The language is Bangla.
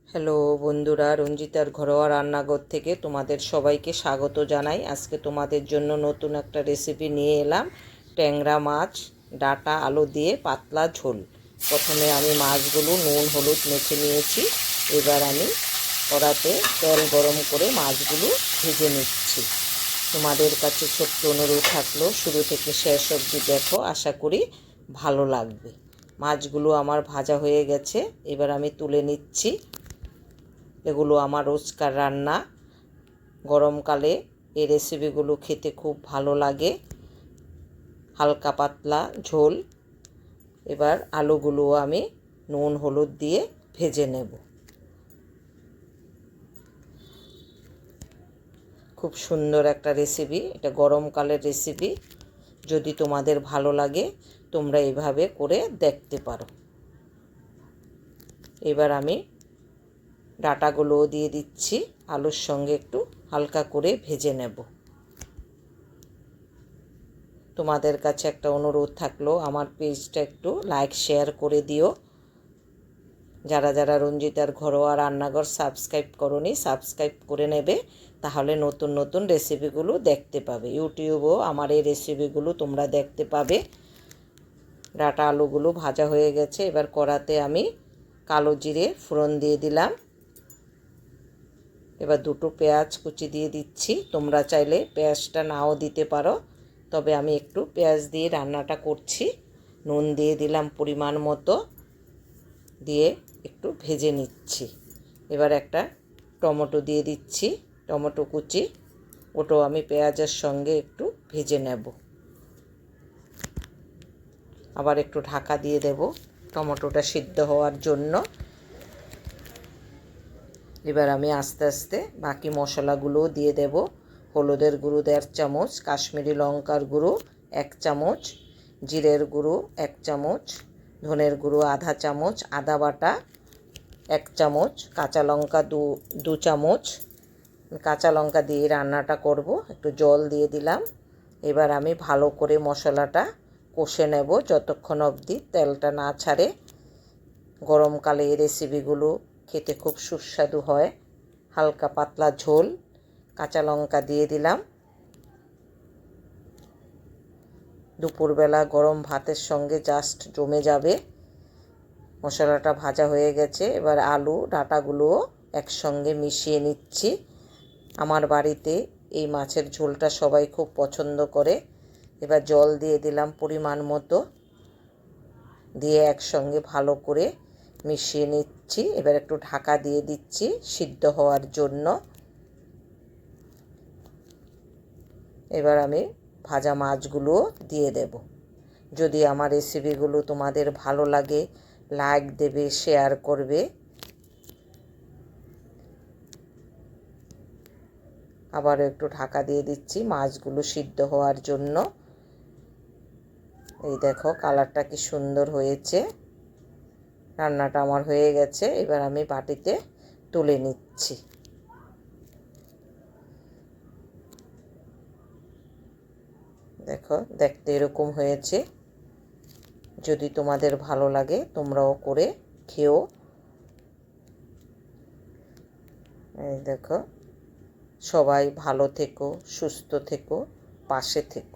হ্যালো বন্ধুরা, রঞ্জিতার ঘরোয়া রান্নাঘর থেকে তোমাদের সবাইকে স্বাগত জানাই। আজকে তোমাদের জন্য নতুন একটা রেসিপি নিয়ে এলাম। ট্যাংরা মাছ ডাঁটা আলু দিয়ে পাতলা ঝোল। প্রথমে আমি মাছগুলো নুন হলুদ মেখে নিয়েছি। এবার আমি কড়াতে তেল গরম করে মাছগুলো ভেজে নিচ্ছি। তোমাদের কাছে ছোট্ট অনুরোধ থাকলো, শুরু থেকে শেষ অবধি দেখো, আশা করি ভালো লাগবে। মাছগুলো আমার ভাজা হয়ে গেছে, এবার আমি তুলে নিচ্ছি। এগুলো আমার রোজকার রান্না। গরমকালে এই রেসিপিগুলো খেতে খুব ভালো লাগে, হালকা পাতলা ঝোল। এবার আলুগুলো আমি নুন হলুদ দিয়ে ভেজে নেব। খুব সুন্দর একটা রেসিপি, এটা গরমকালের রেসিপি। যদি তোমাদের ভালো লাগে তোমরা এইভাবে করে দেখতে পারো। এবার আমি ডাঁটাগুলোও দিয়ে দিচ্ছি, আলুর সঙ্গে একটু হালকা করে ভেজে নেব। তোমাদের কাছে একটা অনুরোধ থাকলো, আমার পেজটা একটু লাইক শেয়ার করে দিও। যারা যারা রঞ্জিতার ঘরোয়া রান্নাঘর সাবস্ক্রাইব করোনি, সাবস্ক্রাইব করে নেবে, তাহলে নতুন নতুন রেসিপিগুলো দেখতে পাবে। ইউটিউবেও আমার এই রেসিপিগুলো তোমরা দেখতে পাবে। ডাঁটা আলুগুলো ভাজা হয়ে গেছে, এবার কড়াতে আমি কালো জিরে ফোড়ন দিয়ে দিলাম। এবার দুটো পেঁয়াজ কুচি দিয়ে দিচ্ছি। তোমরা চাইলে পেঁয়াজটা নাও দিতে পারো, তবে আমি একটু পেঁয়াজ দিয়ে রান্নাটা করছি। নুন দিয়ে দিলাম পরিমাণ মতো, দিয়ে একটু ভেজে নিচ্ছি। এবার একটা টমেটো দিয়ে দিচ্ছি, টমেটো কুচি। ওটাও আমি পেঁয়াজের সঙ্গে একটু ভেজে নেব। আবার একটু ঢাকা দিয়ে দেব টমেটোটা সিদ্ধ হওয়ার জন্য। এবার আমি আস্তে আস্তে বাকি মশলাগুলোও দিয়ে দেব। হলুদের গুঁড়ো 1.5 চামচ, কাশ্মীরি লঙ্কার গুঁড়ো 1 চামচ, জিরের গুঁড়ো 1 চামচ, ধনের গুঁড়ো আধা চামচ, আদা বাটা 1 চামচ, কাঁচা লঙ্কা দু চামচ। কাঁচা লঙ্কা দিয়ে রান্নাটা করব, একটু জল দিয়ে দিলাম। এবার আমি ভালো করে মশলাটা কষে নেব যতক্ষণ অবধি তেলটা না ছাড়ে। গরমকালে এই রেসিপিগুলো খেতে খুব সুস্বাদু হয়। হালকা পাতলা ঝোল, কাঁচা লঙ্কা দিয়ে দিলাম। দুপুরবেলা গরম ভাতের সঙ্গে জাস্ট জমে যাবে। মশলাটা ভাজা হয়ে গেছে, এবার আলু ডাঁটাগুলোও একসঙ্গে মিশিয়ে নিচ্ছি। আমার বাড়িতে এই মাছের ঝোলটা সবাই খুব পছন্দ করে। এবার জল দিয়ে দিলাম পরিমাণ মতো, দিয়ে একসঙ্গে ভালো করে মিশিয়ে নিচ্ছি। এবার একটু ঢাকা দিয়ে দিচ্ছি সিদ্ধ হওয়ার জন্য। এবার আমি ভাজা মাছগুলো দিয়ে দেব। যদি আমার রেসিপিগুলো তোমাদের ভালো লাগে, লাইক দেবে, শেয়ার করবে। আবার একটু ঢাকা দিয়ে দিচ্ছি মাছগুলো সিদ্ধ হওয়ার জন্য। এই দেখো কালারটা কি সুন্দর হয়েছে। রান্নাটা আমার হয়ে গেছে, এবার আমি বাটিতে তুলে নিচ্ছি। দেখো দেখতে এরকম হয়েছে। যদি তোমাদের ভালো লাগে তোমরাও করে খেও। এই দেখো, সবাই ভালো থেকো, সুস্থ থেকো, পাশে থেকো।